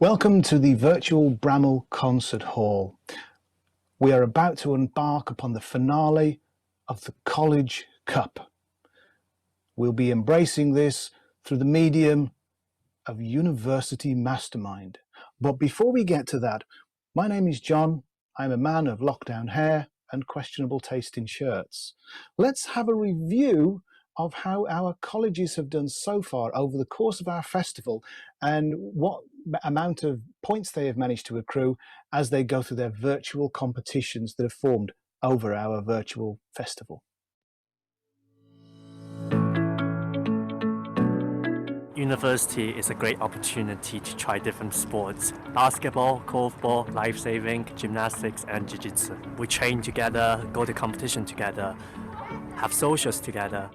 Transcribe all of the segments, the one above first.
Welcome to the virtual Bramall Concert Hall. We are about to embark upon the finale of the College Cup. We'll be embracing this through the medium of University Mastermind. But before we get to that, my name is John. I'm a man of lockdown hair and questionable taste in shirts. Let's have a review of how our colleges have done so far over the course of our festival and what amount of points they have managed to accrue as they go through their virtual competitions that have formed over our virtual festival. University is a great opportunity to try different sports. Basketball, korfball, life-saving, gymnastics and jiu-jitsu. We train together, go to competition together, have socials together.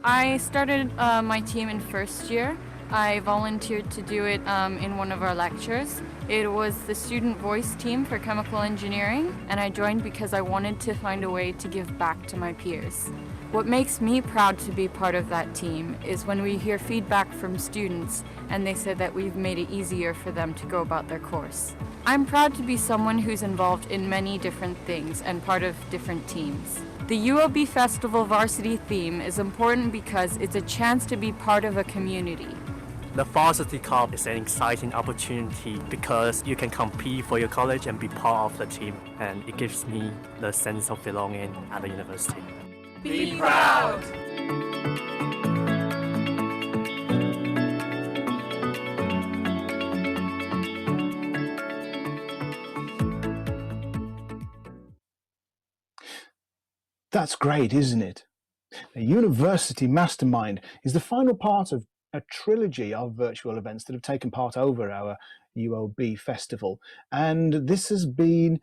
I started my team in first year. I volunteered to do it in one of our lectures. It was the student voice team for chemical engineering, and I joined because I wanted to find a way to give back to my peers. What makes me proud to be part of that team is when we hear feedback from students and they say that we've made it easier for them to go about their course. I'm proud to be someone who's involved in many different things and part of different teams. The Uobe Festival varsity theme is important because it's a chance to be part of a community. The Varsity Cup is an exciting opportunity because you can compete for your college and be part of the team, and it gives me the sense of belonging at the university. Be proud! That's great, isn't it? A University Mastermind is the final part of a trilogy of virtual events that have taken part over our UOB festival. And this has been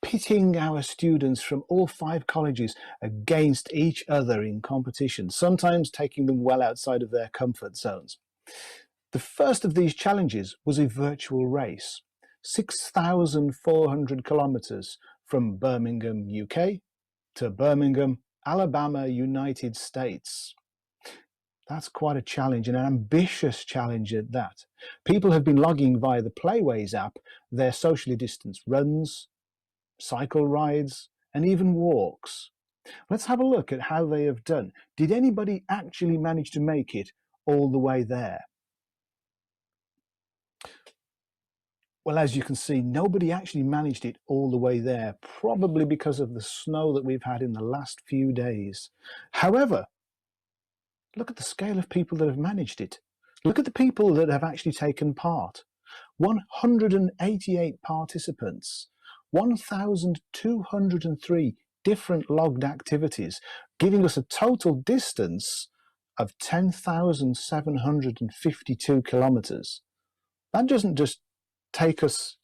pitting our students from all 5 colleges against each other in competition, sometimes taking them well outside of their comfort zones. The first of these challenges was a virtual race, 6,400 kilometers from Birmingham, UK to Birmingham, Alabama, United States. That's quite a challenge, and an ambitious challenge at that. People have been logging via the Playways app their socially distanced runs, cycle rides, and even walks. Let's have a look at how they have done. Did anybody actually manage to make it all the way there? Well, as you can see, nobody actually managed it all the way there, probably because of the snow that we've had in the last few days. However, look at the scale of people that have managed it. Look at the people that have actually taken part. 188 participants, 1,203 different logged activities, giving us a total distance of 10,752 kilometers. That doesn't just take us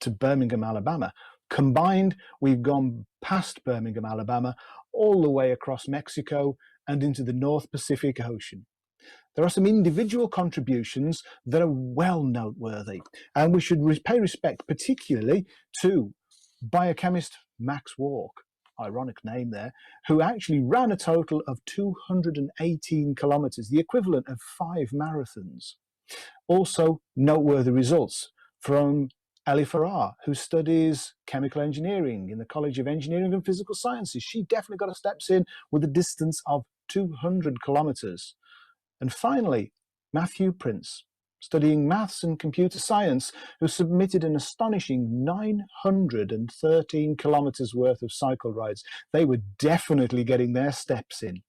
to Birmingham, Alabama. Combined, we've gone past Birmingham, Alabama, all the way across Mexico and into the North Pacific Ocean. There are some individual contributions that are well noteworthy, and we should pay respect particularly to biochemist Max Walk, ironic name there, who actually ran a total of 218 kilometers, the equivalent of 5 marathons. Also noteworthy results from Ellie Farrar, who studies chemical engineering in the College of Engineering and Physical Sciences. She definitely got her steps in with a distance of 200 kilometers. And finally, Matthew Prince, studying maths and computer science, who submitted an astonishing 913 kilometers worth of cycle rides. They were definitely getting their steps in.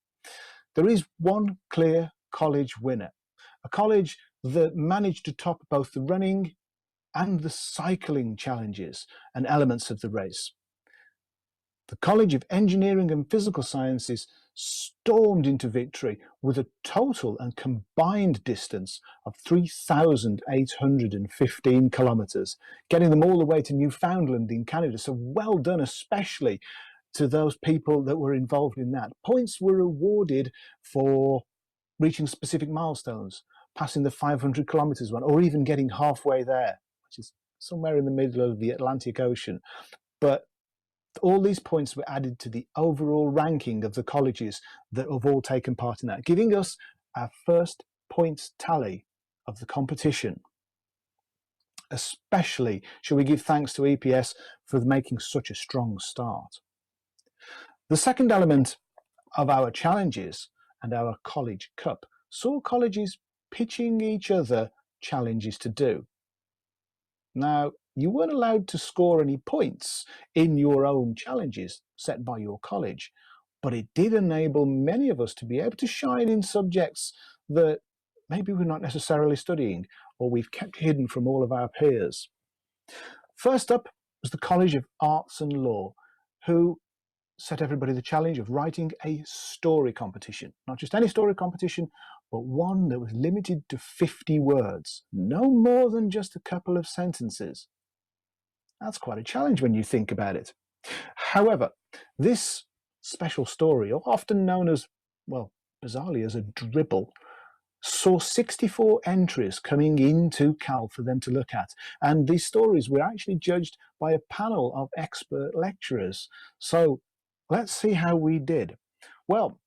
There is one clear college winner, a college that managed to top both the running and the cycling challenges and elements of the race. The College of Engineering and Physical Sciences stormed into victory with a total and combined distance of 3,815 kilometers, getting them all the way to Newfoundland in Canada. So well done, especially to those people that were involved in that. Points were awarded for reaching specific milestones, passing the 500 kilometers one, or even getting halfway there, which is somewhere in the middle of the Atlantic Ocean. But all these points were added to the overall ranking of the colleges that have all taken part in that, giving us our first points tally of the competition. Especially should we give thanks to EPS for making such a strong start. The second element of our challenges and our College Cup saw colleges pitching each other challenges to do. Now, you weren't allowed to score any points in your own challenges set by your college, but it did enable many of us to be able to shine in subjects that maybe we're not necessarily studying or we've kept hidden from all of our peers. First up was the College of Arts and Law, who set everybody the challenge of writing a story competition. Not just any story competition, but one that was limited to 50 words, no more than just a couple of sentences. That's quite a challenge when you think about it. However, this special story, or often known as, well, bizarrely as a dribble, saw 64 entries coming into Cal for them to look at. And these stories were actually judged by a panel of expert lecturers. So let's see how we did. Well,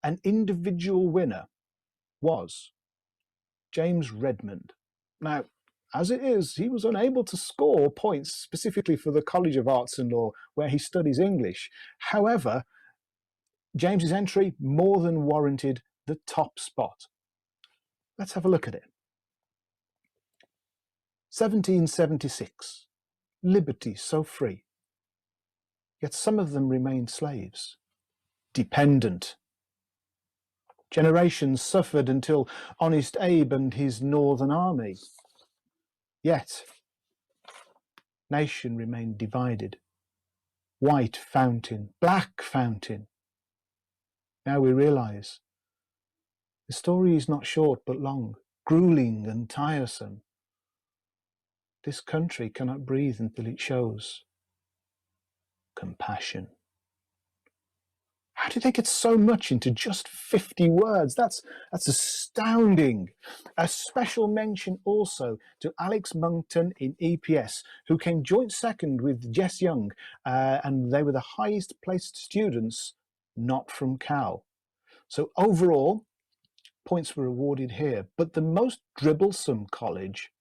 an individual winner was James Redmond. Now, as it is, he was unable to score points specifically for the College of Arts and Law, where he studies English. However, James's entry more than warranted the top spot. Let's have a look at it. 1776. Liberty so free. Yet some of them remained slaves. Dependent. Generations suffered until Honest Abe and his Northern Army. Yet, nation remained divided. White fountain, black fountain. Now we realise the story is not short but long, grueling and tiresome. This country cannot breathe until it shows compassion. How did they get so much into just 50 words? That's astounding. A special mention also to Alex Monkton in EPS, who came joint second with Jess Young, and they were the highest placed students not from Cal. So overall, points were awarded here. But the most dribblesome college,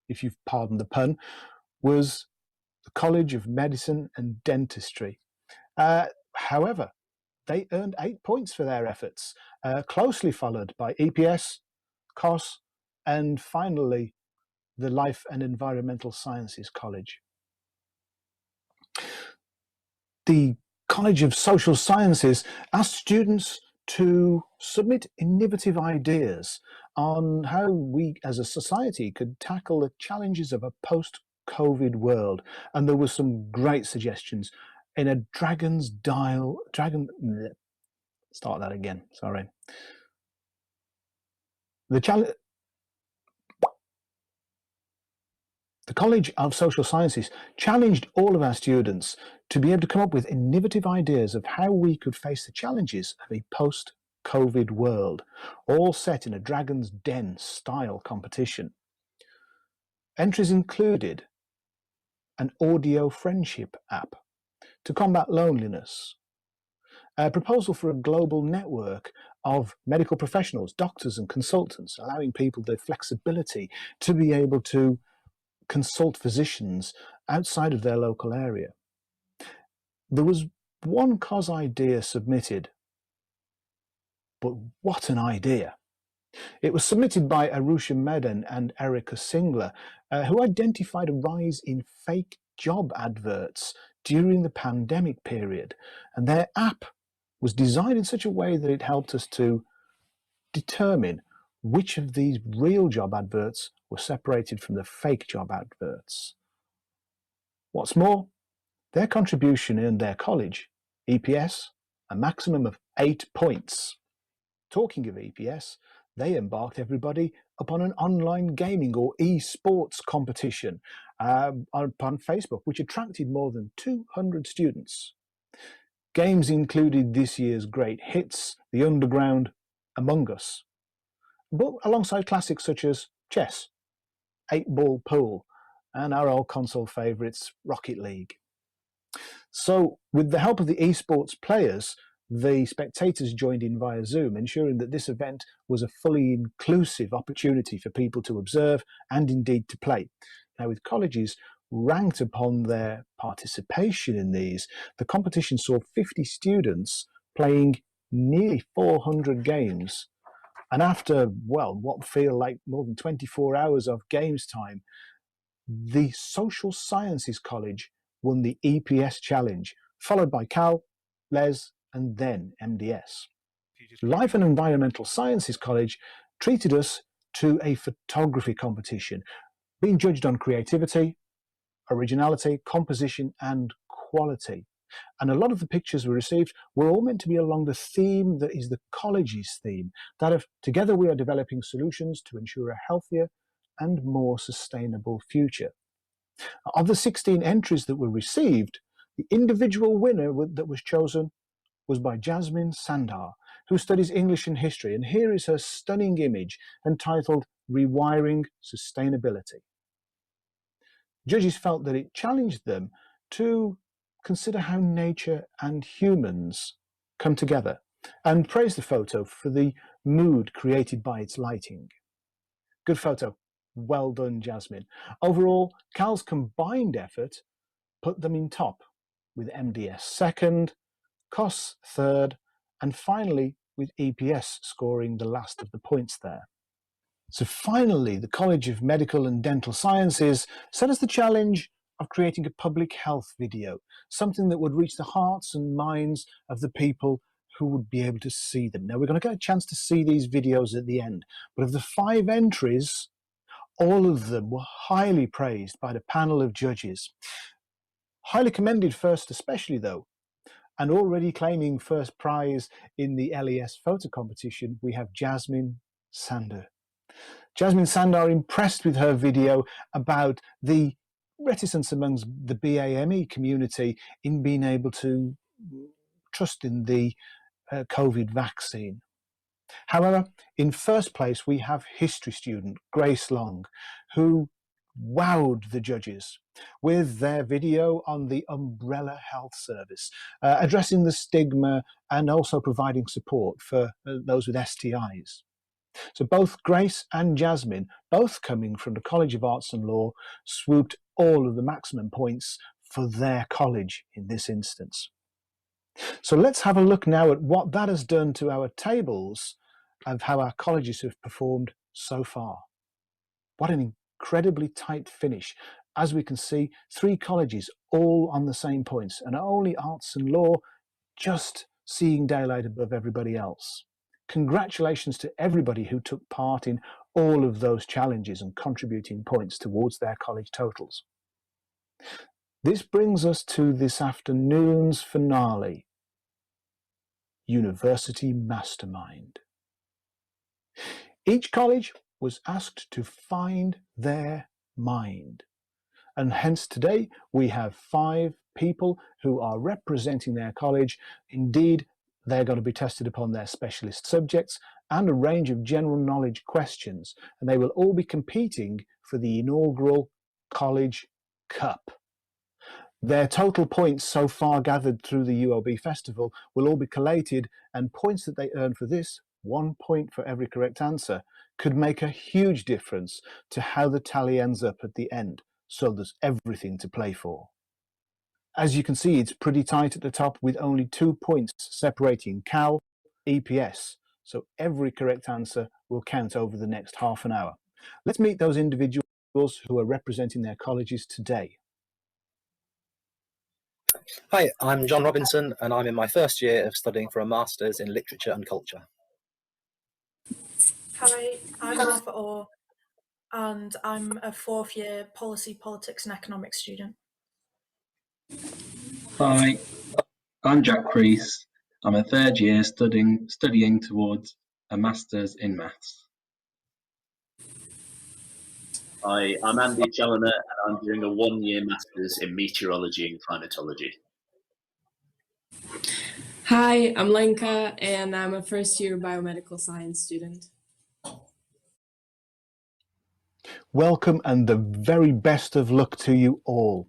if you've pardoned the pun, was the College of Medicine and Dentistry. However, they earned 8 points for their efforts, closely followed by EPS, COS, and finally the Life and Environmental Sciences College. The College of Social Sciences asked students to submit innovative ideas on how we as a society could tackle the challenges of a post-COVID world. And there were some great suggestions in a start that again, sorry. The College of Social Sciences challenged all of our students to be able to come up with innovative ideas of how we could face the challenges of a post-COVID world, all set in a Dragon's Den style competition. Entries included an audio friendship app to combat loneliness, a proposal for a global network of medical professionals, doctors and consultants, allowing people the flexibility to be able to consult physicians outside of their local area. There was one cause idea submitted, but what an idea. It was submitted by Arusha Medan and Erica Singler, who identified a rise in fake job adverts during the pandemic period, and their app was designed in such a way that it helped us to determine which of these real job adverts were separated from the fake job adverts. What's more, their contribution earned their college, EPS, a maximum of 8 points. Talking of EPS, they embarked everybody upon an online gaming or e-sports competition upon Facebook, which attracted more than 200 students. Games included this year's great hits, The Underground, Among Us, but alongside classics such as chess, 8-ball pool, and our old console favourites, Rocket League. So, with the help of the esports players, the spectators joined in via Zoom, ensuring that this event was a fully inclusive opportunity for people to observe and indeed to play. Now, with colleges ranked upon their participation in these, the competition saw 50 students playing nearly 400 games. And after, well, what feel like more than 24 hours of games time, the Social Sciences College won the EPS challenge, followed by Cal, Les, and then MDS. Life and Environmental Sciences College treated us to a photography competition, being judged on creativity, originality, composition, and quality. And a lot of the pictures we received were all meant to be along the theme that is the college's theme, that of together we are developing solutions to ensure a healthier and more sustainable future. Of the 16 entries that were received, the individual winner that was chosen was by Jasmine Sandar, who studies English and history, and here is her stunning image entitled Rewiring Sustainability. Judges felt that it challenged them to consider how nature and humans come together, and praised the photo for the mood created by its lighting. Good photo. Well done, Jasmine. Overall, Cal's combined effort put them in top, with MDS second, COS third, and finally with EPS scoring the last of the points there. So finally, the College of Medical and Dental Sciences set us the challenge of creating a public health video, something that would reach the hearts and minds of the people who would be able to see them. Now, we're going to get a chance to see these videos at the end, but of the 5 entries, all of them were highly praised by the panel of judges. Highly commended first especially though, and already claiming first prize in the LES photo competition, we have Jasmine Sandar. Jasmine Sandar impressed with her video about the reticence amongst the BAME community in being able to trust in the COVID vaccine. However, in first place, we have history student Grace Long, who wowed the judges with their video on the Umbrella Health Service, addressing the stigma and also providing support for those with STIs. So both Grace and Jasmine, both coming from the College of Arts and Law, swooped all of the maximum points for their college in this instance. So let's have a look now at what that has done to our tables of how our colleges have performed so far. What an incredibly tight finish. As we can see, 3 colleges all on the same points, and only Arts and Law just seeing daylight above everybody else. Congratulations to everybody who took part in all of those challenges and contributing points towards their college totals. This brings us to this afternoon's finale, University Mastermind. Each college was asked to find their mind, and hence today we have 5 people who are representing their college. Indeed, they're going to be tested upon their specialist subjects and a range of general knowledge questions, and they will all be competing for the inaugural College Cup. Their total points so far gathered through the Uobe Festival will all be collated, and points that they earn for this, 1 point for every correct answer, could make a huge difference to how the tally ends up at the end, so there's everything to play for. As you can see, it's pretty tight at the top with only 2 points separating Cal, EPS, so every correct answer will count over the next half an hour. Let's meet those individuals who are representing their colleges today. Hi, I'm John Robinson, and I'm in my first year of studying for a Masters in Literature and Culture. Hi, I'm Martha Orr, and I'm a 4th year Policy, Politics and Economics student. Hi, I'm Jack Rees. I'm a 3rd year studying towards a Masters in Maths. Hi, I'm Andy Challoner, and I'm doing a 1-year Masters in Meteorology and Climatology. Hi, I'm Lenka, and I'm a 1st year biomedical science student. Welcome and the very best of luck to you all.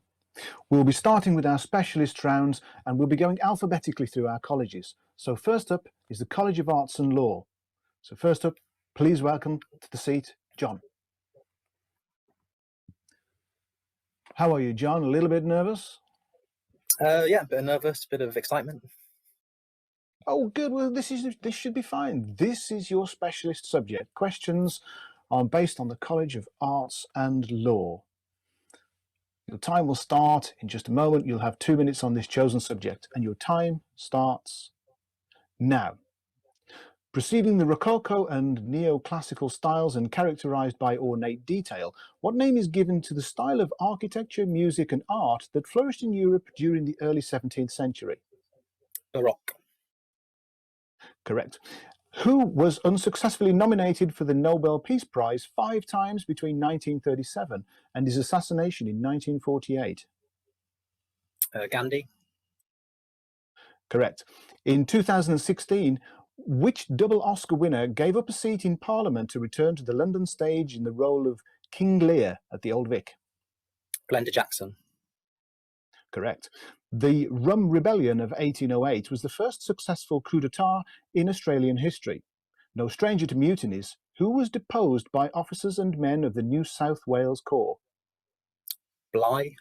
We'll be starting with our specialist rounds, and we'll be going alphabetically through our colleges. So first up is the College of Arts and Law. So first up, please welcome to the seat, John. How are you, John? A little bit nervous? Yeah, a bit nervous, a bit of excitement. Oh, good. Well, this should be fine. This is your specialist subject. Questions are based on the College of Arts and Law. Your time will start in just a moment. You'll have 2 minutes on this chosen subject, and your time starts now. Preceding the Rococo and neoclassical styles and characterized by ornate detail, what name is given to the style of architecture, music, and art that flourished in Europe during the early 17th century? Baroque. Correct. Who was unsuccessfully nominated for the Nobel Peace Prize 5 times between 1937 and his assassination in 1948? Gandhi. Correct. In 2016, which double Oscar winner gave up a seat in Parliament to return to the London stage in the role of King Lear at the Old Vic? Glenda Jackson. Correct. The Rum Rebellion of 1808 was the first successful coup d'etat in Australian history. No stranger to mutinies, who was deposed by officers and men of the New South Wales Corps? Bligh.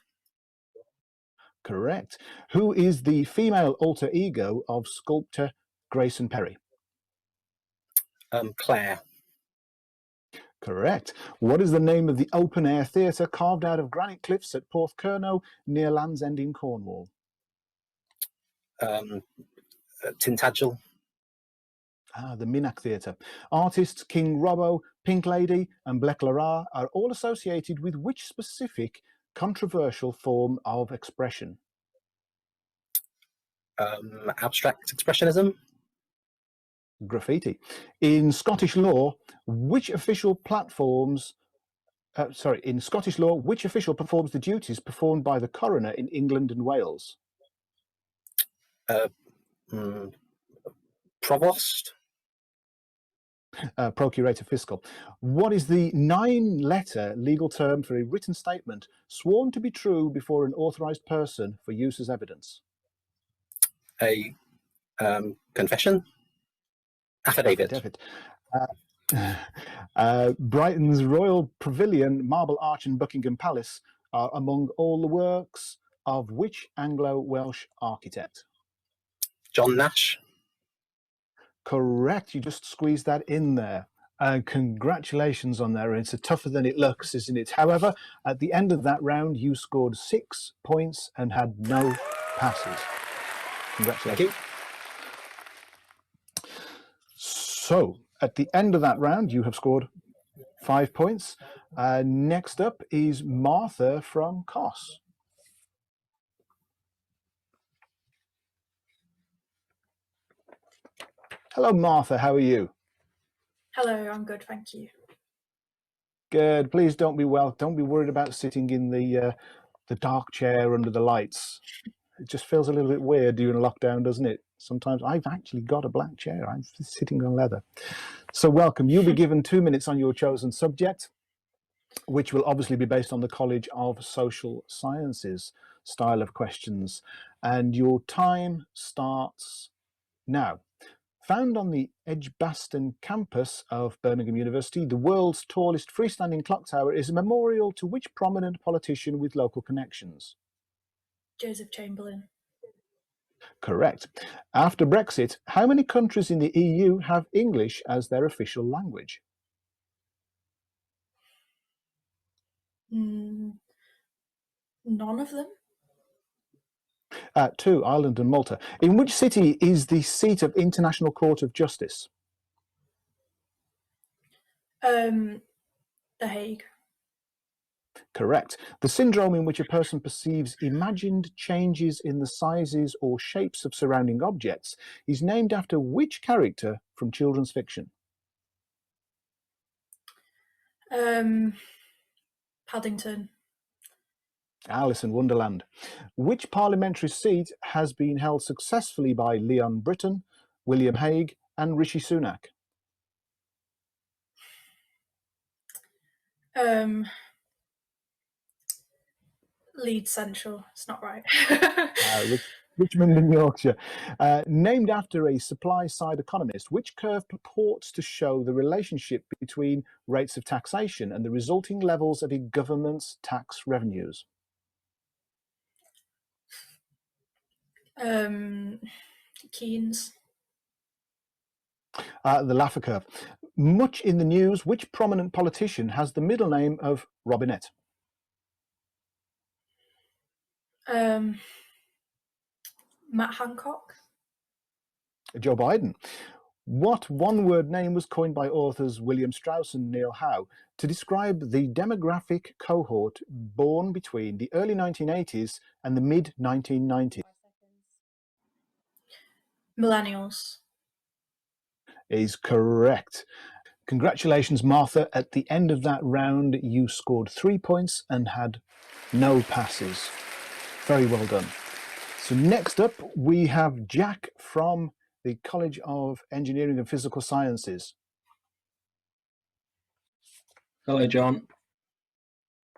Correct. Who is the female alter ego of sculptor Grayson Perry? Claire. Correct. What is the name of the open-air theatre carved out of granite cliffs at Porthcurno near Land's End in Cornwall? Tintagel. The Minack Theatre. Artists King Robbo, Pink Lady, and Blek Lara are all associated with which specific controversial form of expression? Abstract expressionism. Graffiti. In Scottish law, which official performs the duties performed by the coroner in England and Wales? Provost. Procurator Fiscal. What is the 9-letter legal term for a written statement sworn to be true before an authorized person for use as evidence? A confession. Affidavit. Brighton's Royal Pavilion, Marble Arch and Buckingham Palace are among all the works of which Anglo-Welsh architect? John Nash. Correct. You just squeezed that in there. Congratulations on that. It's tougher than it looks, isn't it? However, at the end of that round, you scored 6 points and had no passes. Congratulations. Thank you. So, at the end of that round, you have scored 5 points. Next up is Martha from COS. Hello, Martha. How are you? Hello, I'm good, thank you. Good. Please don't be worried about sitting in the dark chair under the lights. It just feels a little bit weird during a lockdown, doesn't it? Sometimes I've actually got a black chair. I'm sitting on leather. So welcome. You'll be given 2 minutes on your chosen subject, which will obviously be based on the College of Social Sciences style of questions. And your time starts now. Found on the Edgbaston campus of Birmingham University, the world's tallest freestanding clock tower is a memorial to which prominent politician with local connections? Joseph Chamberlain. Correct. After Brexit, how many countries in the EU have English as their official language? None of them. 2, Ireland and Malta. In which city is the seat of International Court of Justice? The Hague. Correct. The syndrome in which a person perceives imagined changes in the sizes or shapes of surrounding objects is named after which character from children's fiction? Paddington. Alice in Wonderland. Which parliamentary seat has been held successfully by Leon Britton, William Hague, and Rishi Sunak? Leeds Central. It's not right. Richmond in Yorkshire. Named after a supply-side economist, which curve purports to show the relationship between rates of taxation and the resulting levels of a government's tax revenues? Keynes. The Laffer curve. Much in the news, which prominent politician has the middle name of Robinette? Matt Hancock. Joe Biden. What one-word name was coined by authors William Strauss and Neil Howe to describe the demographic cohort born between the early 1980s and the mid-1990s? Millennials. Is correct. Congratulations, Martha. At the end of that round, you scored 3 points and had no passes. Very well done. So next up, we have Jack from the College of Engineering and Physical Sciences. Hello, John.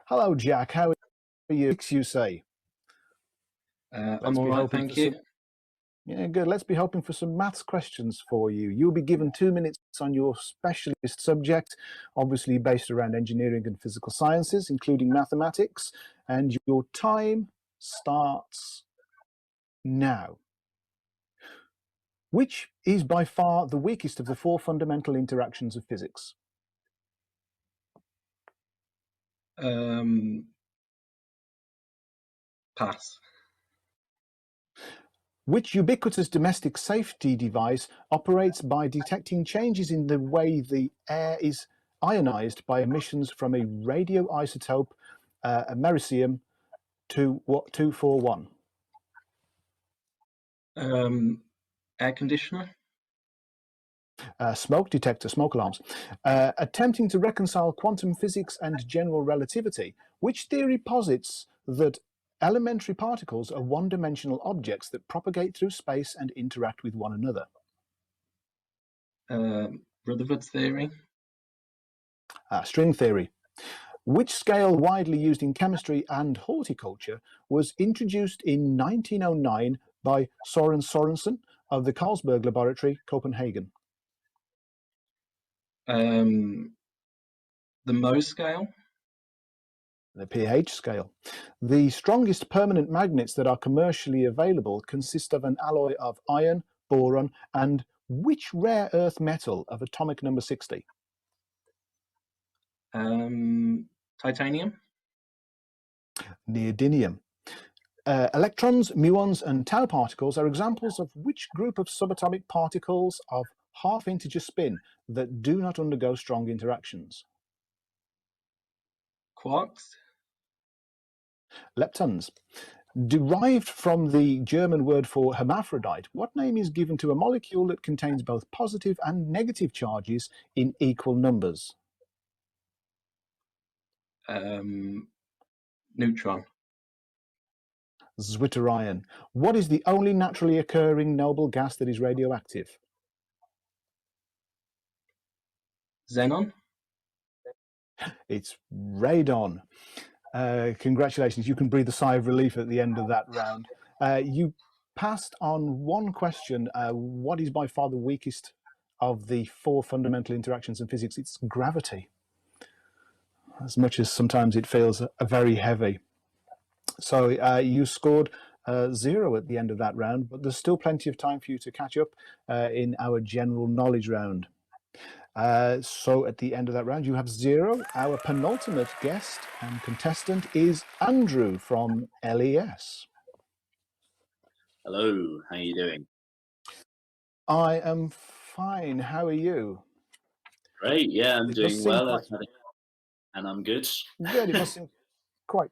Hello, Jack. How are you? You say? I'm all right, thank you. Yeah, good. Let's be hoping for some maths questions for you. You'll be given 2 minutes on your specialist subject, obviously based around engineering and physical sciences, including mathematics, and your time starts now. Which is by far the weakest of the 4 fundamental interactions of physics? Pass. Which ubiquitous domestic safety device operates by detecting changes in the way the air is ionized by emissions from a radioisotope, americium 241? Air conditioner. Smoke detector, smoke alarms. Attempting to reconcile quantum physics and general relativity, which theory posits that elementary particles are one-dimensional objects that propagate through space and interact with one another? Rutherford's theory. String theory. Which scale, widely used in chemistry and horticulture, was introduced in 1909 by Søren Sørensen of the Carlsberg Laboratory, Copenhagen? The Mohs scale. The pH scale. The strongest permanent magnets that are commercially available consist of an alloy of iron, boron, and which rare earth metal of atomic number 60? Titanium. Neodymium. Electrons, muons, and tau particles are examples of which group of subatomic particles of half-integer spin that do not undergo strong interactions? Quarks. Leptons. Derived from the German word for hermaphrodite, what name is given to a molecule that contains both positive and negative charges in equal numbers? Neutron. Zwitterion. What is the only naturally occurring noble gas that is radioactive? Xenon. It's radon. Congratulations, you can breathe a sigh of relief at the end of that round. You passed on one question. What is by far the weakest of the 4 fundamental interactions in physics? It's gravity. As much as sometimes it feels very heavy. So you scored 0 at the end of that round, but there's still plenty of time for you to catch up in our general knowledge round. So at the end of that round, you have 0. Our penultimate guest and contestant is Andrew from LES. Hello, how are you doing? I am fine. How are you? Great, yeah, I'm doing well, quite, and I'm good. Good. It must seem quite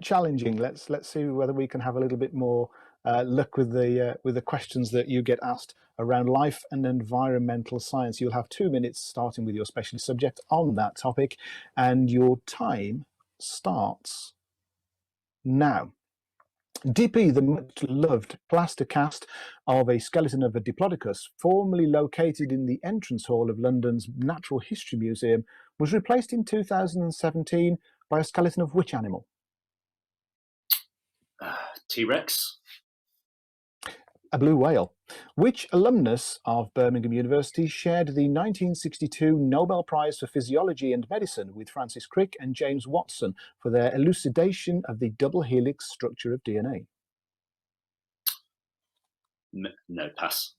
challenging. Let's see whether we can have a little bit more luck with the questions that you get asked around life and environmental science. You'll have 2 minutes starting with your specialist subject on that topic, and your time starts now. DP, the much-loved plaster cast of a skeleton of a diplodocus, formerly located in the entrance hall of London's Natural History Museum, was replaced in 2017 by a skeleton of which animal? T-Rex. A blue whale. Which alumnus of Birmingham University shared the 1962 Nobel Prize for Physiology and Medicine with Francis Crick and James Watson for their elucidation of the double helix structure of DNA? No, pass.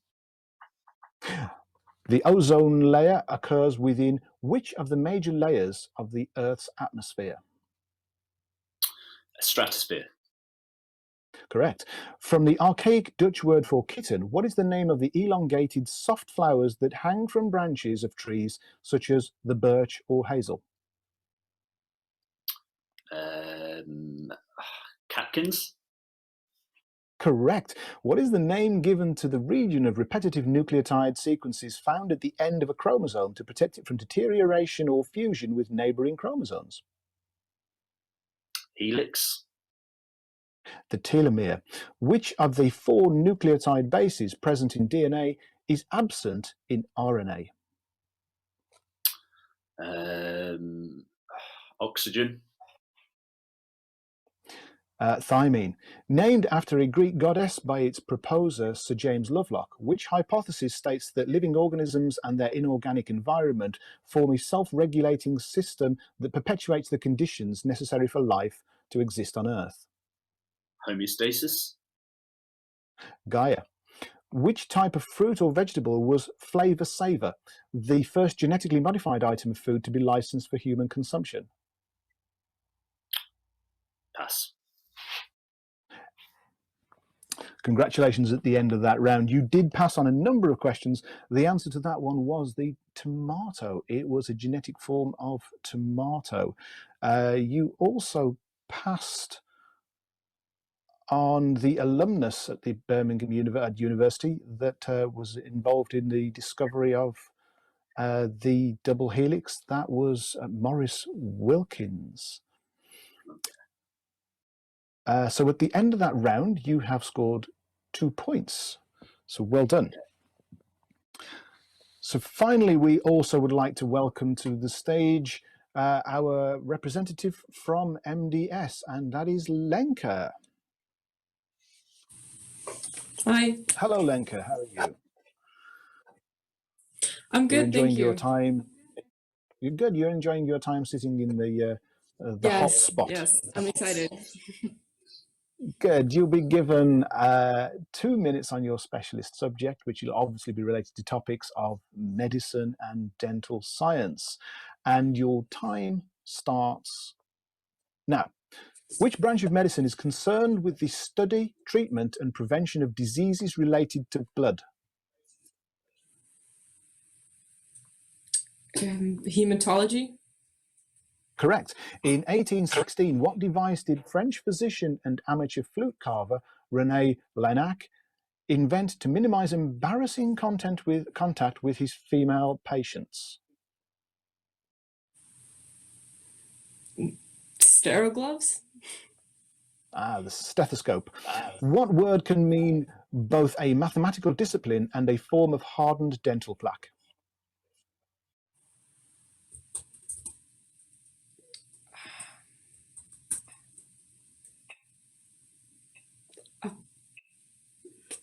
The ozone layer occurs within which of the major layers of the Earth's atmosphere? A stratosphere. Correct. From the archaic Dutch word for kitten, what is the name of the elongated soft flowers that hang from branches of trees such as the birch or hazel? Catkins. Correct. What is the name given to the region of repetitive nucleotide sequences found at the end of a chromosome to protect it from deterioration or fusion with neighboring chromosomes? Helix. The telomere. Which of the 4 nucleotide bases present in DNA is absent in RNA? Oxygen. Thymine. Named after a Greek goddess by its proposer, Sir James Lovelock, which hypothesis states that living organisms and their inorganic environment form a self-regulating system that perpetuates the conditions necessary for life to exist on Earth? Homeostasis. Gaia. Which type of fruit or vegetable was Flavor Saver, the first genetically modified item of food to be licensed for human consumption? Pass. Congratulations at the end of that round. You did pass on a number of questions. The answer to that one was the tomato. It was a genetic form of tomato. You also passed on the alumnus at the Birmingham University that was involved in the discovery of the double helix. That was Maurice Wilkins. So at the end of that round, you have scored 2 points. So well done. So finally, we also would like to welcome to the stage our representative from MDS, and that is Lenka. Hi. Hello, Lenka. How are you? I'm good, enjoying thank your you. time. You're good. You're enjoying your time sitting in the hot spot. Yes, I'm excited. Good. You'll be given 2 minutes on your specialist subject, which will obviously be related to topics of medicine and dental science. And your time starts now. Which branch of medicine is concerned with the study, treatment, and prevention of diseases related to blood? Hematology. Correct. In 1816, what device did French physician and amateur flute carver René Laennec invent to minimize embarrassing contact with his female patients? Sterile gloves. The stethoscope. What word can mean both a mathematical discipline and a form of hardened dental plaque?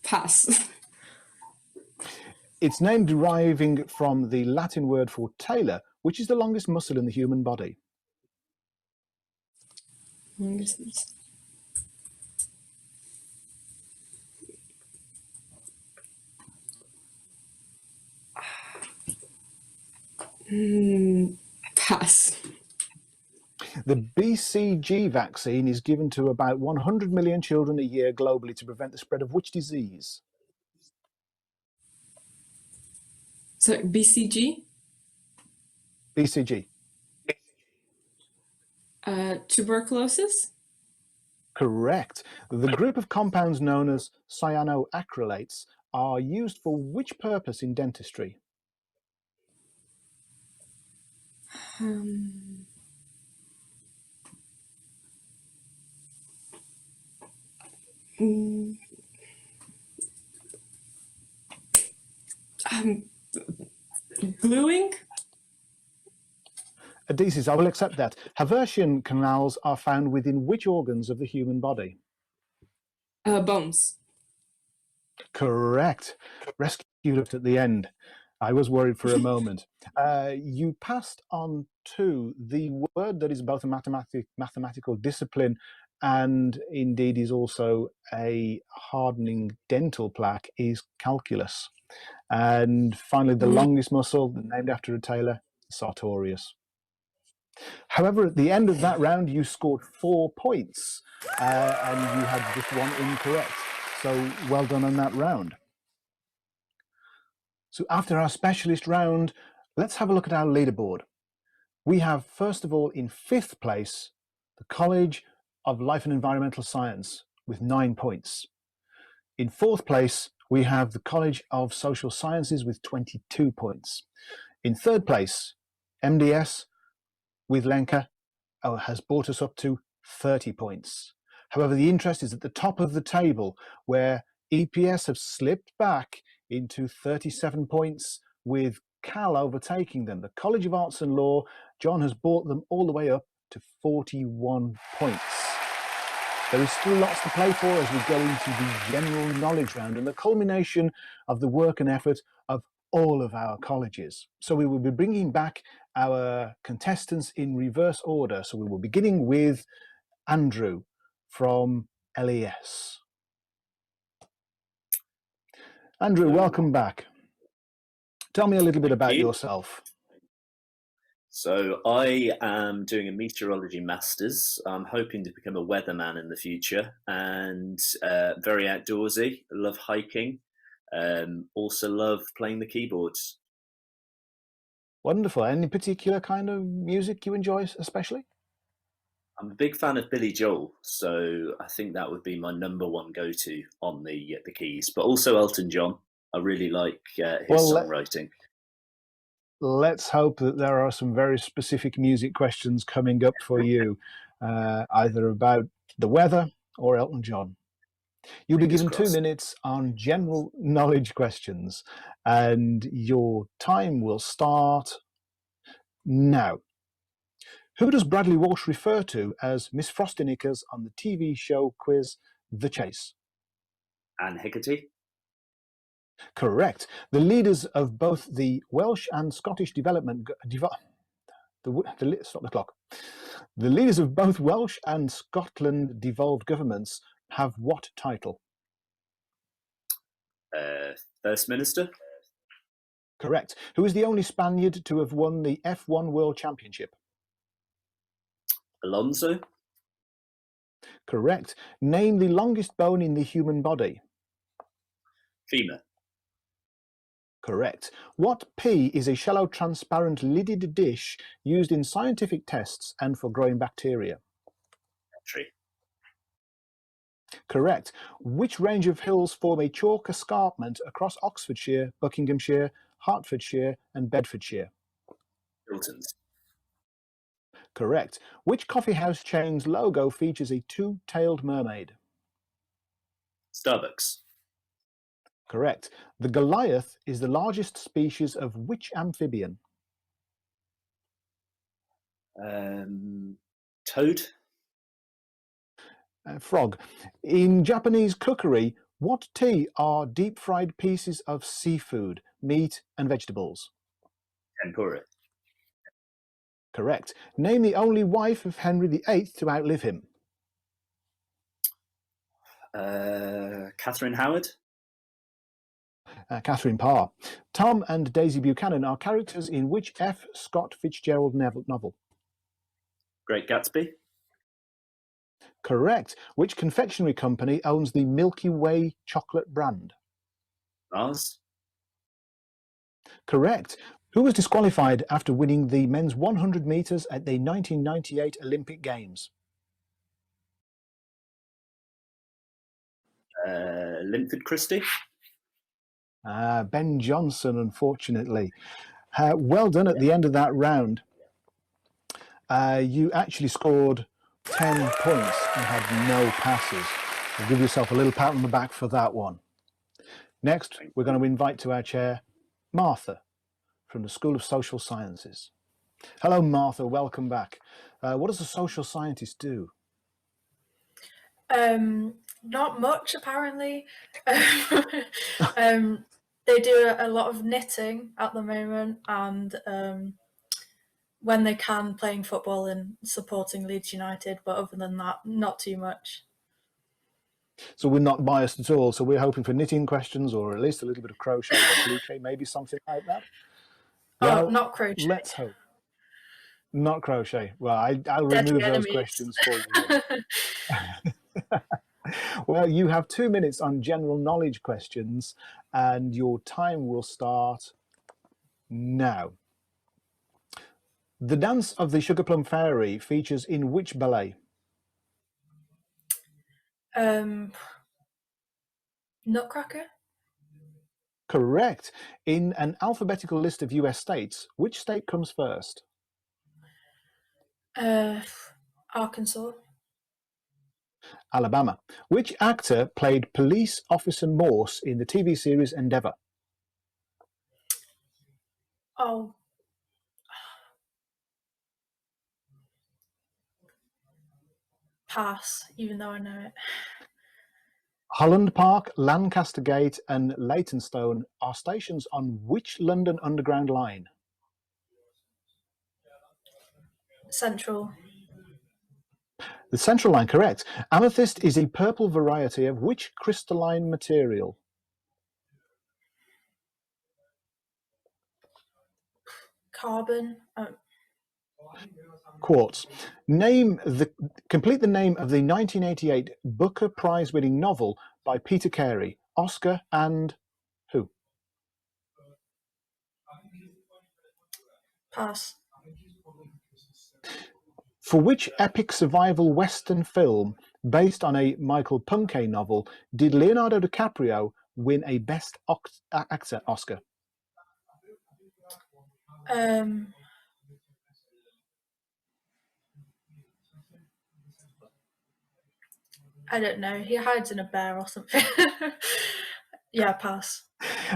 Pass. Its name deriving from the Latin word for tailor, which is the longest muscle in the human body. Pass. The BCG vaccine is given to about 100 million children a year globally to prevent the spread of which disease? So BCG. BCG. Tuberculosis. Correct. The group of compounds known as cyanoacrylates are used for which purpose in dentistry? Gluing. Adhesives, I will accept that. Haversian canals are found within which organs of the human body? Bones. Correct. Rescued it at the end. I was worried for a moment. You passed on to the word that is both a mathematical discipline and indeed is also a hardening dental plaque is calculus. And finally, the longest muscle, named after a tailor, sartorius. However, at the end of that round, you scored 4 points and you had just one incorrect. So well done on that round. So after our specialist round, let's have a look at our leaderboard. We have, first of all, in 5th place, the College of Life and Environmental Science with 9 points. In 4th place, we have the College of Social Sciences with 22 points. In 3rd place, MDS with Lenka has brought us up to 30 points. However, the interest is at the top of the table, where EPS have slipped back into 37 points, with Cal overtaking them. The College of Arts and Law, John has brought them all the way up to 41 points. There is still lots to play for as we go into the general knowledge round and the culmination of the work and effort of all of our colleges. So we will be bringing back our contestants in reverse order. So we will be beginning with Andrew from LES. Andrew, welcome back. Tell me a little bit about yourself. So I am doing a meteorology master's. I'm hoping to become a weatherman in the future, and very outdoorsy. Love hiking. Also love playing the keyboards. Wonderful. Any particular kind of music you enjoy especially? I'm a big fan of Billy Joel, so I think that would be my #1 go-to on the keys. But also Elton John. I really like his songwriting. Let's hope that there are some very specific music questions coming up for you, either about the weather or Elton John. You'll be given 2 minutes on general knowledge questions, and your time will start now. Who does Bradley Walsh refer to as Miss Frosty-Knickers on the TV show quiz The Chase? Anne Hecate. Correct. The leaders of both the Welsh and Scottish development stop the clock. The leaders of both Welsh and Scotland devolved governments have what title? First Minister. Correct. Who is the only Spaniard to have won the F1 World Championship? Alonso. Correct. Name the longest bone in the human body. Femur. Correct. What pea is a shallow, transparent, lidded dish used in scientific tests and for growing bacteria? Tree. Correct. Which range of hills form a chalk escarpment across Oxfordshire, Buckinghamshire, Hertfordshire and Bedfordshire? Hiltons. Correct. Which coffee house chain's logo features a two-tailed mermaid? Starbucks. Correct. The Goliath is the largest species of which amphibian? Toad. Frog. In Japanese cookery, what tea are deep-fried pieces of seafood, meat and vegetables? Tempura. Correct. Name the only wife of Henry VIII to outlive him. Catherine Howard. Catherine Parr. Tom and Daisy Buchanan are characters in which F. Scott Fitzgerald novel? Great Gatsby. Correct. Which confectionery company owns the Milky Way chocolate brand? Mars. Correct. Who was disqualified after winning the men's 100 metres at the 1998 Olympic Games? Linford Christie. Ben Johnson, unfortunately. Well done at the end of that round. You actually scored 10 points and had no passes. I'll give yourself a little pat on the back for that one. Next, we're going to invite to our chair Martha from the School of Social Sciences. Hello, Martha. Welcome back. What does a social scientist do? Not much, apparently. They do a lot of knitting at the moment, and when they can, playing football and supporting Leeds United. But other than that, not too much. So we're not biased at all. So we're hoping for knitting questions, or at least a little bit of crochet or applique, maybe something like that. Well, not crochet. let's hope. Not crochet. Well, I'll Deadly remove those enemies. questions for you. Well, you have 2 minutes on general knowledge questions, and your time will start now. The dance of the Sugar Plum Fairy features in which ballet? Nutcracker. Correct. In an alphabetical list of US states, which state comes first? Arkansas. Alabama. Which actor played Police Officer Morse in the TV series Endeavour? Oh. Pass, even though I know it. Holland Park, Lancaster Gate and Leytonstone are stations on which London Underground line? Central. The Central line, correct. Amethyst is a purple variety of which crystalline material? Carbon. Quartz. Complete the name of the 1988 Booker Prize-winning novel by Peter Carey, Oscar and who? Pass. For which epic survival Western film based on a Michael Punke novel did Leonardo DiCaprio win a Best Actor Oscar? I don't know. He hides in a bear or something. Yeah, pass.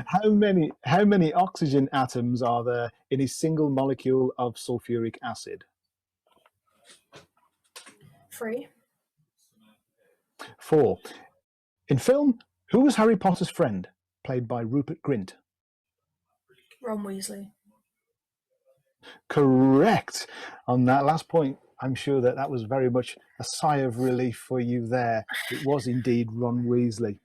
How many oxygen atoms are there in a single molecule of sulfuric acid? 3. 4. In film, who was Harry Potter's friend, played by Rupert Grint? Ron Weasley. Correct. On that last point, I'm sure that was very much a sigh of relief for you there. It was indeed Ron Weasley.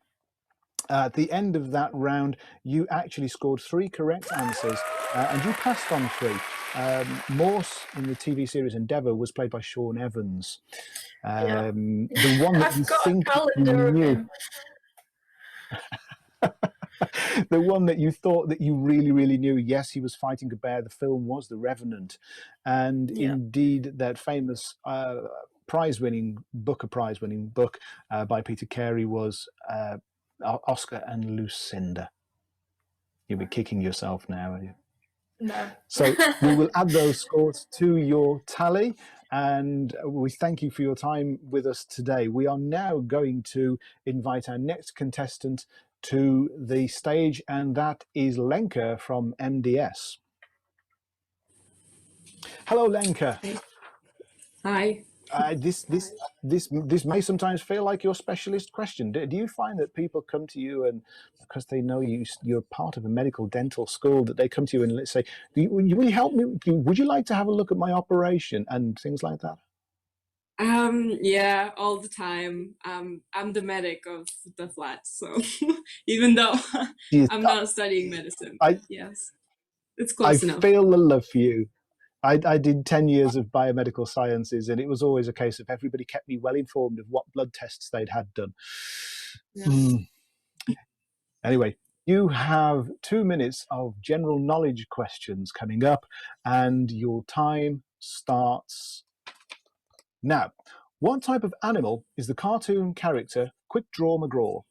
At the end of that round, you actually scored 3 correct answers, and you passed on 3. Morse in the TV series Endeavour was played by Sean Evans. The one that you think you knew. The one that you thought that you really, really knew, yes, he was fighting a bear. The film was The Revenant. And indeed, that famous Booker Prize-winning book by Peter Carey was Oscar and Lucinda. You'll be kicking yourself now, are you? No. So we will add those scores to your tally, and we thank you for your time with us today. We are now going to invite our next contestant to the stage, and that is Lenka from MDS. Hello, Lenka. Hi. This may sometimes feel like your specialist question. Do you find that people come to you and because they know you're part of a medical dental school, that they come to you and let's say, will you help me? Would you like to have a look at my operation and things like that? Yeah, all the time. I'm the medic of the flat, so even though I'm not studying medicine, yes, it's close enough. I feel the love for you. I did 10 years of biomedical sciences, and it was always a case of everybody kept me well informed of what blood tests they'd had done. Yeah. Anyway, you have 2 minutes of general knowledge questions coming up, and your time starts now. What type of animal is the cartoon character Quick Draw McGraw?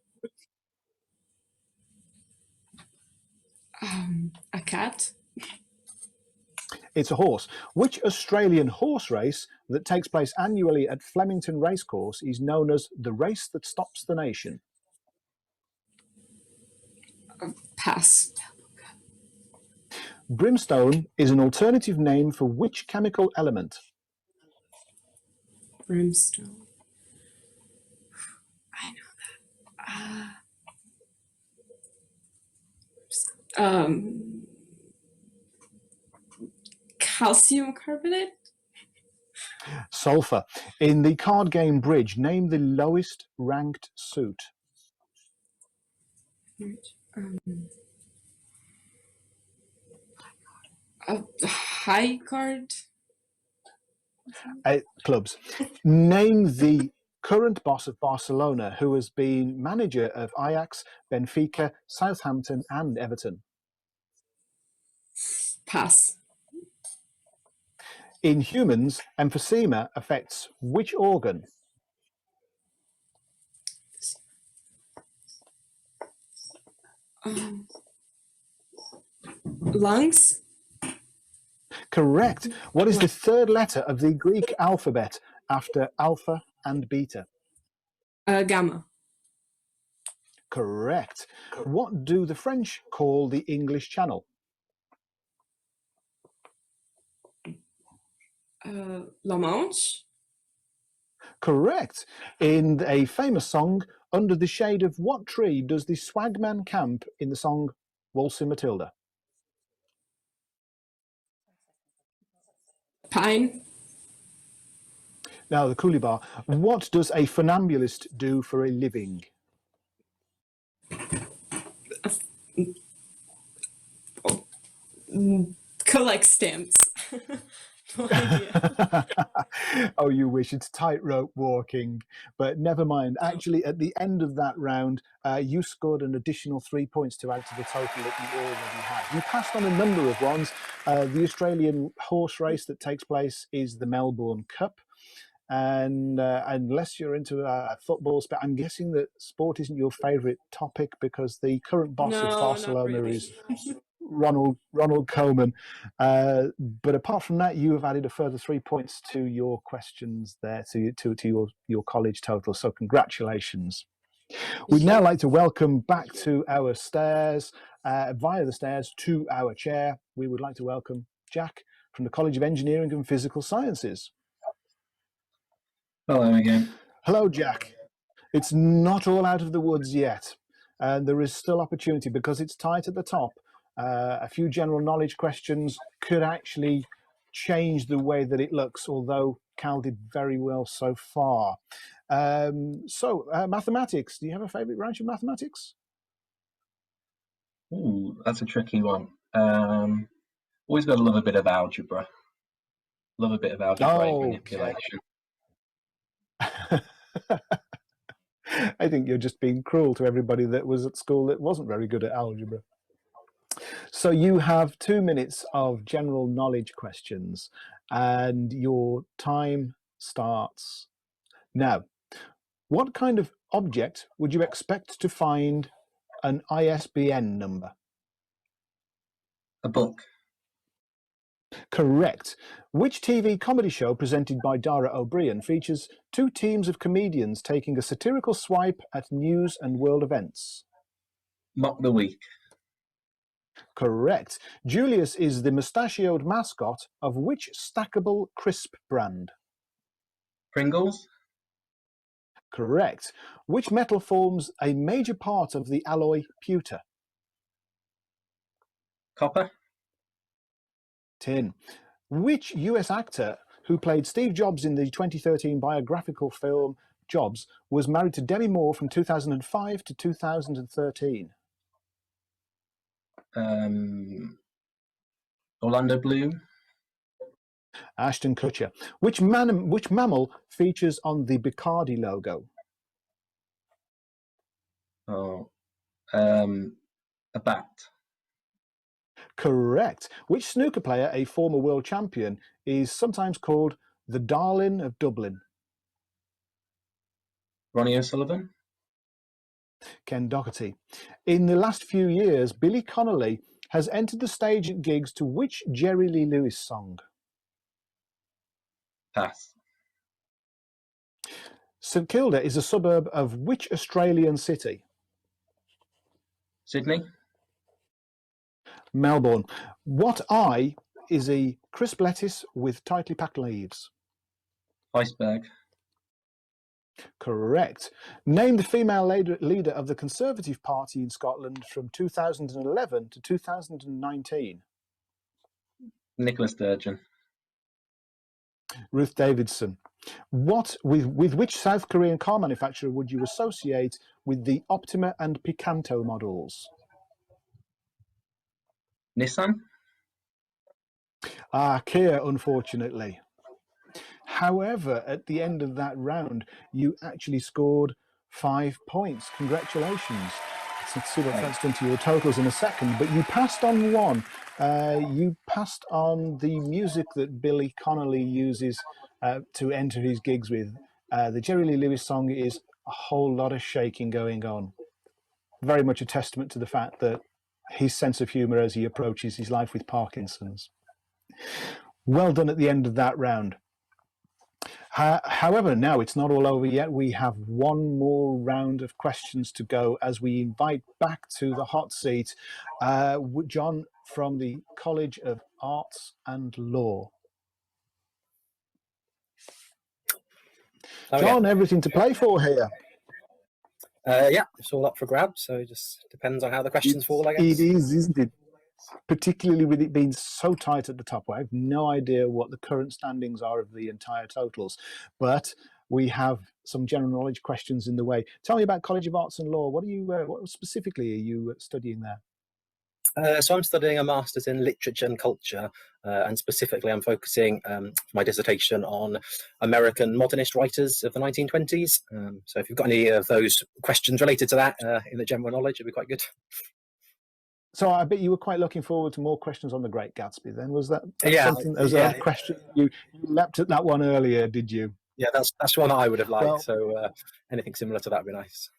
A cat. It's a horse. Which Australian horse race that takes place annually at Flemington Racecourse is known as the race that stops the nation? Pass. Brimstone is an alternative name for which chemical element? Brimstone. I know Calcium carbonate. Sulfur. In the card game Bridge, name the lowest ranked suit. High card. Clubs. Name the current boss of Barcelona who has been manager of Ajax, Benfica, Southampton and Everton. Pass. In humans, emphysema affects which organ? Lungs. Correct. What is the third letter of the Greek alphabet after alpha and beta? Gamma. Correct. What do the French call the English Channel? La Manche. Correct. In a famous song, Under the Shade of what tree does the swagman camp in the song Waltzing Matilda? Pine. Now, the Cooley Bar. What does a funambulist do for a living? Collect stamps. No idea. Oh, you wish. It's tightrope walking, but never mind. Actually, at the end of that round, you scored an additional 3 points to add to the total that you already had. You passed on a number of ones. The Australian horse race that takes place is the Melbourne Cup. And unless you're into football, I'm guessing that sport isn't your favourite topic because the current boss of Barcelona is Ronald Koeman. But apart from that, you have added a further 3 points to your questions there, to your college total. So congratulations. We'd now like to welcome back to our stairs, via the stairs to our chair. We would like to welcome Jack from the College of Engineering and Physical Sciences. Hello again. Hello, Jack. It's not all out of the woods yet. There is still opportunity because it's tight at the top. A few general knowledge questions could actually change the way that it looks, although Cal did very well so far. Mathematics. Do you have a favourite branch of mathematics? Ooh, that's a tricky one. Always got to love a bit of algebra. Love a bit of algebraic manipulation. I think you're just being cruel to everybody that was at school that wasn't very good at algebra. So you have 2 minutes of general knowledge questions and your time starts now. What kind of object would you expect to find an ISBN number? A book. Correct. Which TV comedy show presented by Dara O'Brien features 2 teams of comedians taking a satirical swipe at news and world events? Mock the Week. Correct. Julius is the mustachioed mascot of which stackable crisp brand? Pringles. Correct. Which metal forms a major part of the alloy pewter? Copper. Tin. Which US actor who played Steve Jobs in the 2013 biographical film Jobs was married to Demi Moore from 2005 to 2013? Orlando Bloom. Ashton Kutcher. Which mammal features on the Bacardi logo? A bat. Correct. Which snooker player, a former world champion, is sometimes called the Darling of Dublin? Ronnie O'Sullivan. Ken Doherty. In the last few years, Billy Connolly has entered the stage at gigs to which Jerry Lee Lewis song? Pass. St Kilda is a suburb of which Australian city? Sydney. Melbourne. What eye is a crisp lettuce with tightly packed leaves? Iceberg. Correct. Name the female leader of the Conservative Party in Scotland from 2011 to 2019. Nicola Sturgeon. Ruth Davidson. With which South Korean car manufacturer would you associate with the Optima and Picanto models? Nissan. Kia, unfortunately. However, at the end of that round, you actually scored 5 points. Congratulations. Let's see what that's done to your totals in a second. But you passed on one. You passed on the music that Billy Connolly uses to enter his gigs with. The Jerry Lee Lewis song is a whole lot of shaking going on. Very much a testament to the fact that his sense of humour as he approaches his life with Parkinson's. Well done at the end of that round. However, now it's not all over yet. We have one more round of questions to go as we invite back to the hot seat John from the College of Arts and Law. John, everything to play for here. Yeah, it's all up for grabs, so it just depends on how the questions fall, I guess. It is, isn't it? Particularly with it being so tight at the top. I have no idea what the current standings are of the entire totals, but we have some general knowledge questions in the way. Tell me about College of Arts and Law. What specifically are you studying there? So I'm studying a Master's in Literature and Culture, and specifically I'm focusing my dissertation on American modernist writers of the 1920s. So if you've got any of those questions related to that in the general knowledge, it'd be quite good. So I bet you were quite looking forward to more questions on The Great Gatsby then. Was that something? Was that a question? You leapt at that one earlier, did you? Yeah, that's one I would have liked. Well, so anything similar to that would be nice.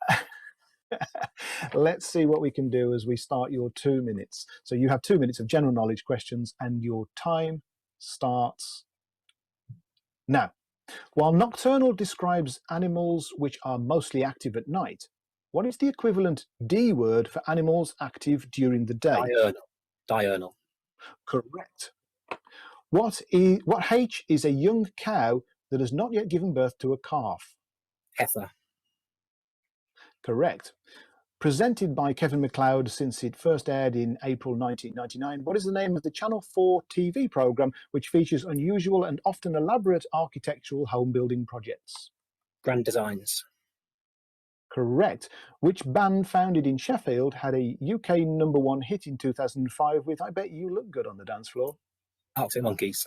Let's see what we can do as we start your 2 minutes. So you have 2 minutes of general knowledge questions and your time starts now. While nocturnal describes animals which are mostly active at night, what is the equivalent D word for animals active during the day? Diurnal. Correct. What H is a young cow that has not yet given birth to a calf? Heifer. Correct. Presented by Kevin MacLeod since it first aired in April 1999, what is the name of the Channel 4 TV programme which features unusual and often elaborate architectural home building projects? Grand Designs. Correct. Which band founded in Sheffield had a UK #1 hit in 2005 with I Bet You Look Good on the Dance Floor? Arctic Monkeys.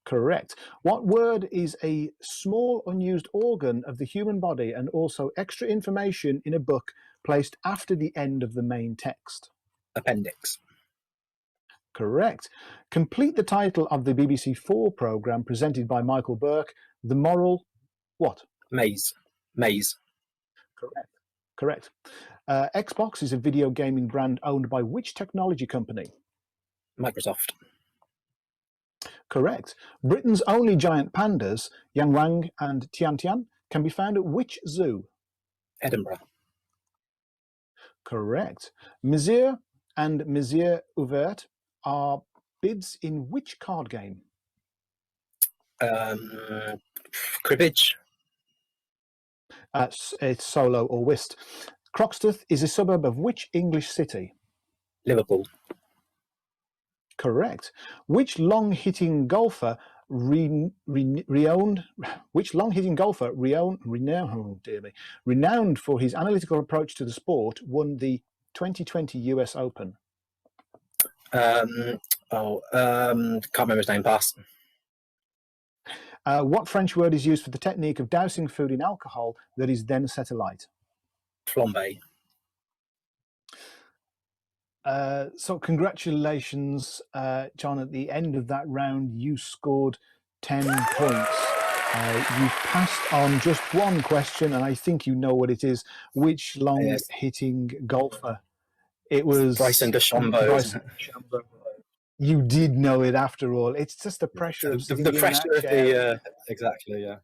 Correct. What word is a small unused organ of the human body and also extra information in a book placed after the end of the main text? Appendix. Correct. Complete the title of the BBC4 programme presented by Michael Burke, The Moral what? Maze. Correct. Xbox is a video gaming brand owned by which technology company? Microsoft. Correct. Britain's only giant pandas, Yang and Tian, can be found at which zoo? Edinburgh. Correct. Monsieur and Monsieur Ouvert are bids in which card game? Cribbage. It's solo or whist. Croxteth is a suburb of which English city? Liverpool. Correct. Which long-hitting golfer renowned for his analytical approach to the sport won the 2020 US Open? Can't remember his name. Pass. What French word is used for the technique of dousing food in alcohol that is then set alight? Flambe. So congratulations, John. At the end of that round, you scored 10 points. You've passed on just one question, and I think you know what it is. Which long-hitting golfer? It was Bryson DeChambeau. You did know it after all. It's just the pressure of the pressure of the exactly, yeah.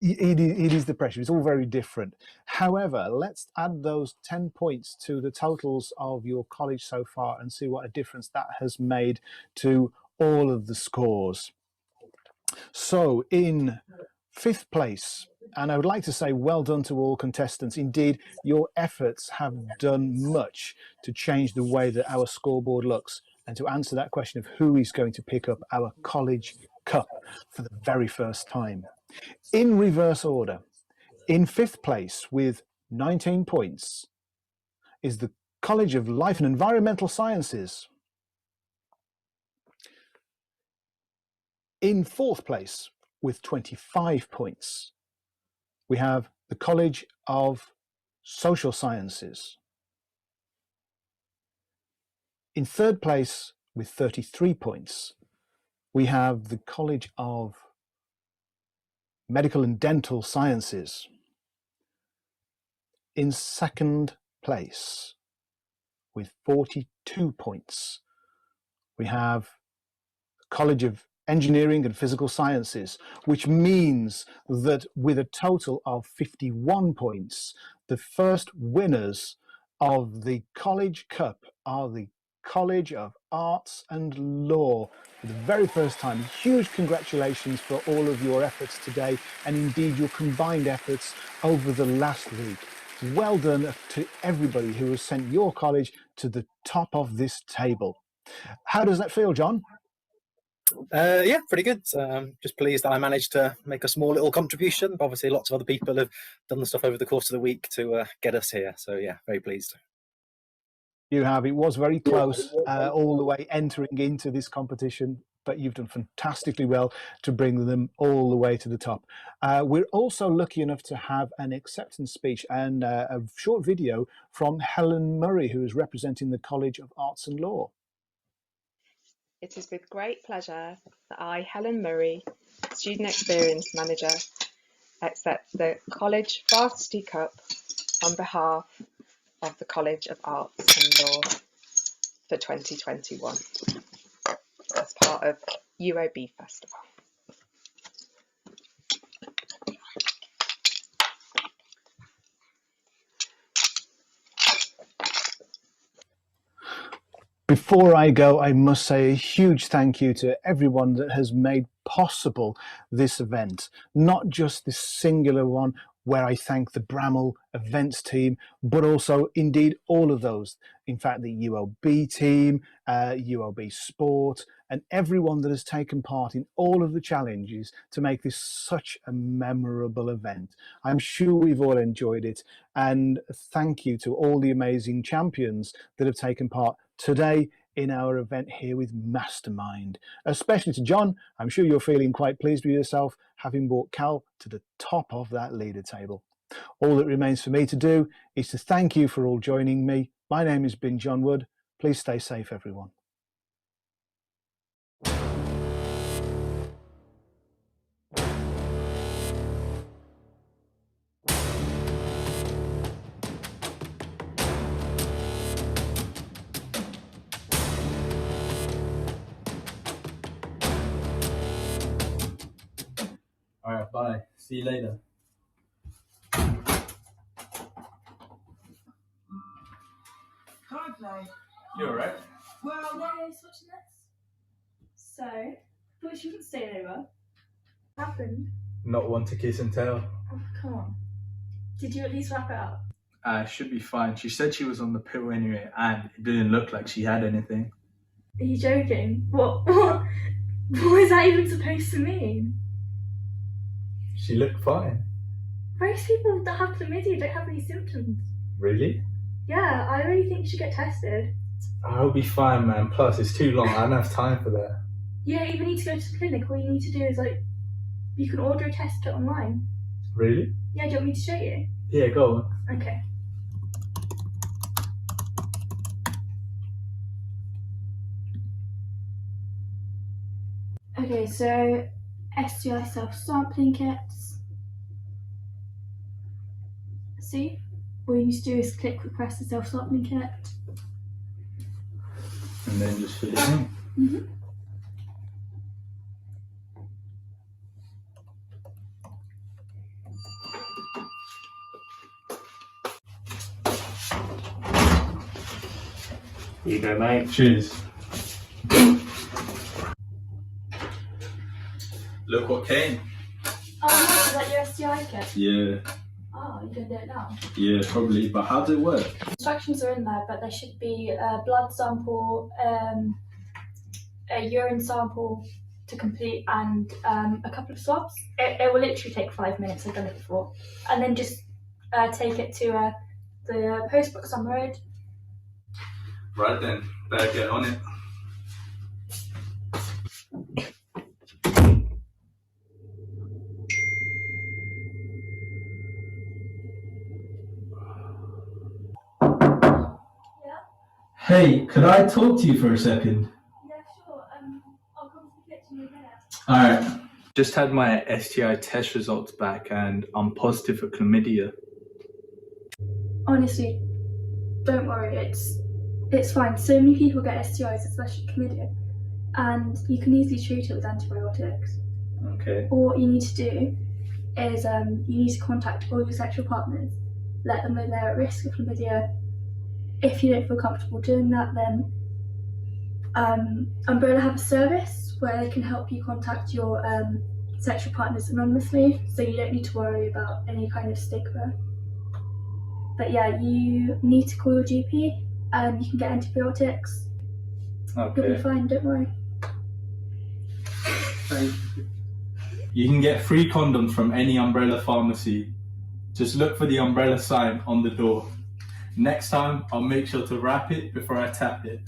It is the pressure. It's all very different. However, let's add those 10 points to the totals of your college so far and see what a difference that has made to all of the scores. So in 5th place, And I would like to say well done to all contestants. Indeed, your efforts have done much to change the way that our scoreboard looks and to answer that question of who is going to pick up our College Cup for the very first time. In reverse order, in 5th place with 19 points is the College of Life and Environmental Sciences. In 4th place with 25 points, we have the College of Social Sciences. In 3rd place with 33 points, we have the College of Medical and Dental Sciences. In 2nd place with 42 points, we have the College of Engineering and Physical Sciences, which means that with a total of 51 points, the first winners of the College Cup are the College of Arts and Law for the very first time. Huge congratulations for all of your efforts today, and indeed your combined efforts over the last week. Well done to everybody who has sent your college to the top of this table. How does that feel, John? Yeah, pretty good. Just pleased that I managed to make a small little contribution. Obviously, lots of other people have done the stuff over the course of the week to get us here. So yeah, very pleased. You have. It was very close all the way entering into this competition, but you've done fantastically well to bring them all the way to the top. We're also lucky enough to have an acceptance speech and a short video from Helen Murray, who is representing the College of Arts and Law. It is with great pleasure that I, Helen Murray, Student Experience Manager, accept the College Varsity Cup on behalf of the College of Arts and Law for 2021 as part of Uobe Festival. Before I go, I must say a huge thank you to everyone that has made possible this event, not just this singular one where I thank the Bramall events team, but also indeed all of those. In fact, the UOB team, UOB Sport, and everyone that has taken part in all of the challenges to make this such a memorable event. I'm sure we've all enjoyed it, and thank you to all the amazing champions that have taken part today in our event here with Mastermind, especially to John. I'm sure you're feeling quite pleased with yourself, having brought Cal to the top of that leader table. All that remains for me to do is to thank you for all joining me. My name has been John Wood. Please stay safe, everyone. All right, bye. See you later. Can't play. You alright? Well, why are you watching this? So, thought she wouldn't stay over. What happened? Not one to kiss and tell. Oh, come on. Did you at least wrap it up? Should be fine. She said she was on the pill anyway, and it didn't look like she had anything. Are you joking? What is that even supposed to mean? She looked fine. Most people that have chlamydia don't have any symptoms. Really? Yeah, I really think you should get tested. I'll be fine, man. Plus, it's too long. I don't have time for that. You don't even need to go to the clinic. All you need to do is, you can order a test kit online. Really? Yeah, do you want me to show you? Yeah, go on. Okay. Okay, so STI self-sampling kits. See? All you need to do is click request a self-sampling kit. And then just fill it in. Mm-hmm. Here you go, mate. Cheers. Look what came. Oh, nice. Is that your STI kit? Yeah. Oh, you can do it now? Yeah, probably. But how does it work? Instructions are in there, but there should be a blood sample, a urine sample to complete, and a couple of swabs. It will literally take 5 minutes. I've done it before. And then just take it to the post box on the road. Right then, better get on it. Yeah? Hey, could I talk to you for a second? Yeah, sure. I'll come to the kitchen in a minute. Alright. Just had my STI test results back and I'm positive for chlamydia. Honestly, don't worry. It's fine. So many people get STIs, especially chlamydia, and you can easily treat it with antibiotics. Okay. All what you need to do is you need to contact all your sexual partners, let them know they're at risk of chlamydia. If you don't feel comfortable doing that, then Umbrella have a service where they can help you contact your sexual partners anonymously, so you don't need to worry about any kind of stigma. But yeah, you need to call your GP. You can get antibiotics. Okay. You'll be fine, don't worry. Thank you. You can get free condoms from any Umbrella pharmacy. Just look for the Umbrella sign on the door. Next time, I'll make sure to wrap it before I tap it.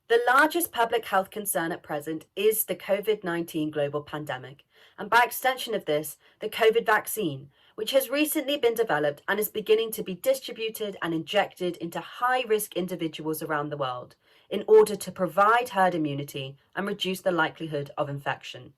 The largest public health concern at present is the COVID-19 global pandemic, and by extension of this, the COVID vaccine, which has recently been developed and is beginning to be distributed and injected into high-risk individuals around the world in order to provide herd immunity and reduce the likelihood of infection.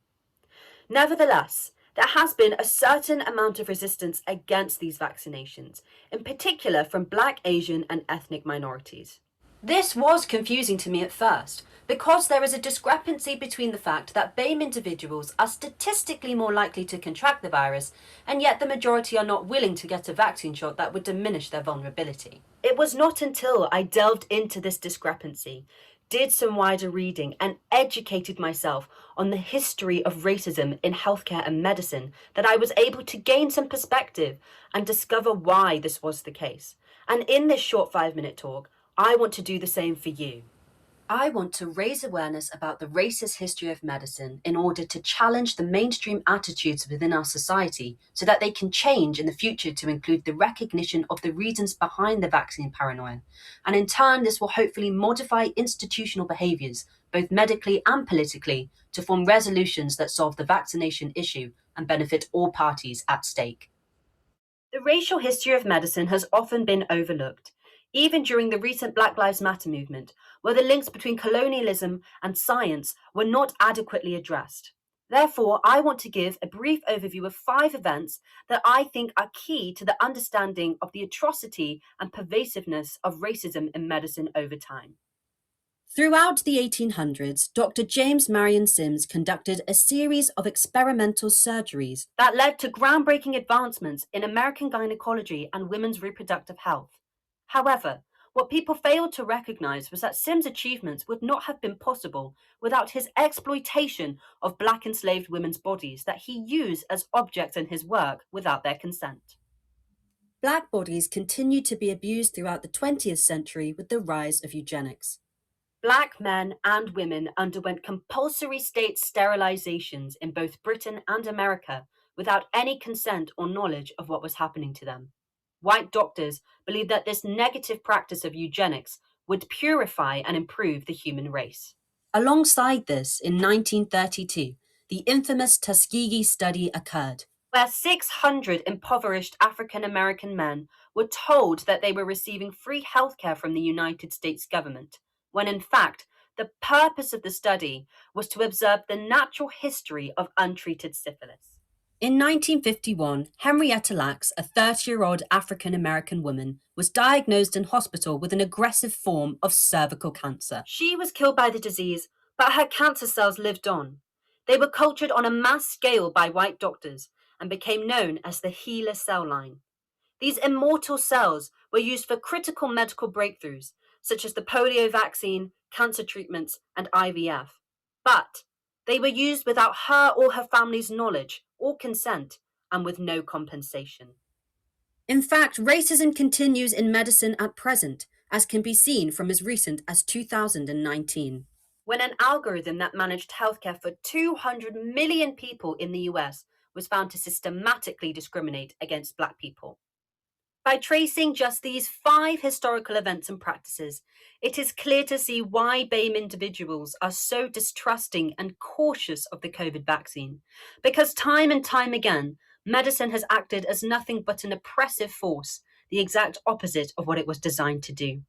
Nevertheless, there has been a certain amount of resistance against these vaccinations, in particular from Black, Asian, and ethnic minorities. This was confusing to me at first, because there is a discrepancy between the fact that BAME individuals are statistically more likely to contract the virus, and yet the majority are not willing to get a vaccine shot that would diminish their vulnerability. It was not until I delved into this discrepancy, did some wider reading, and educated myself on the history of racism in healthcare and medicine that I was able to gain some perspective and discover why this was the case. And in this short 5-minute talk, I want to do the same for you. I want to raise awareness about the racist history of medicine in order to challenge the mainstream attitudes within our society so that they can change in the future to include the recognition of the reasons behind the vaccine paranoia. And in turn, this will hopefully modify institutional behaviours, both medically and politically, to form resolutions that solve the vaccination issue and benefit all parties at stake. The racial history of medicine has often been overlooked, even during the recent Black Lives Matter movement, where the links between colonialism and science were not adequately addressed. Therefore, I want to give a brief overview of 5 events that I think are key to the understanding of the atrocity and pervasiveness of racism in medicine over time. Throughout the 1800s, Dr. James Marion Sims conducted a series of experimental surgeries that led to groundbreaking advancements in American gynecology and women's reproductive health. However, what people failed to recognize was that Sims' achievements would not have been possible without his exploitation of Black enslaved women's bodies that he used as objects in his work without their consent. Black bodies continued to be abused throughout the 20th century with the rise of eugenics. Black men and women underwent compulsory state sterilizations in both Britain and America without any consent or knowledge of what was happening to them. White doctors believed that this negative practice of eugenics would purify and improve the human race. Alongside this, in 1932, the infamous Tuskegee study occurred, where 600 impoverished African American men were told that they were receiving free healthcare from the United States government, when in fact, the purpose of the study was to observe the natural history of untreated syphilis. In 1951, Henrietta Lacks, a 30-year-old African-American woman, was diagnosed in hospital with an aggressive form of cervical cancer. She was killed by the disease, but her cancer cells lived on. They were cultured on a mass scale by white doctors and became known as the HeLa cell line. These immortal cells were used for critical medical breakthroughs, such as the polio vaccine, cancer treatments, and IVF. But they were used without her or her family's knowledge or consent, and with no compensation. In fact, racism continues in medicine at present, as can be seen from as recent as 2019, when an algorithm that managed healthcare for 200 million people in the US was found to systematically discriminate against Black people. By tracing just these 5 historical events and practices, it is clear to see why BAME individuals are so distrusting and cautious of the COVID vaccine, because time and time again, medicine has acted as nothing but an oppressive force, the exact opposite of what it was designed to do.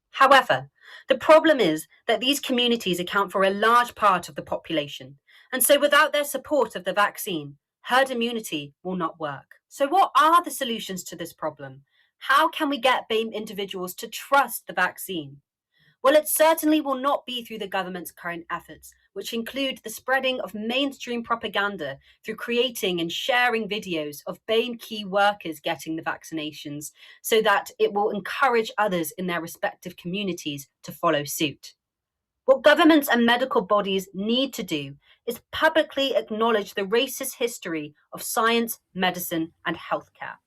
However, the problem is that these communities account for a large part of the population, and so without their support of the vaccine, herd immunity will not work. So what are the solutions to this problem? How can we get BAME individuals to trust the vaccine? Well, it certainly will not be through the government's current efforts, which include the spreading of mainstream propaganda through creating and sharing videos of BAME key workers getting the vaccinations, so that it will encourage others in their respective communities to follow suit. What governments and medical bodies need to do is publicly acknowledge the racist history of science, medicine, and healthcare.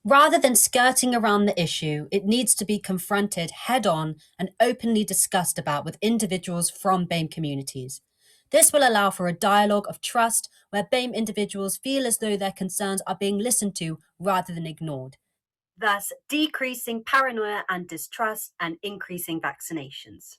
Rather than skirting around the issue, it needs to be confronted head-on and openly discussed about with individuals from BAME communities. This will allow for a dialogue of trust where BAME individuals feel as though their concerns are being listened to rather than ignored, thus decreasing paranoia and distrust and increasing vaccinations.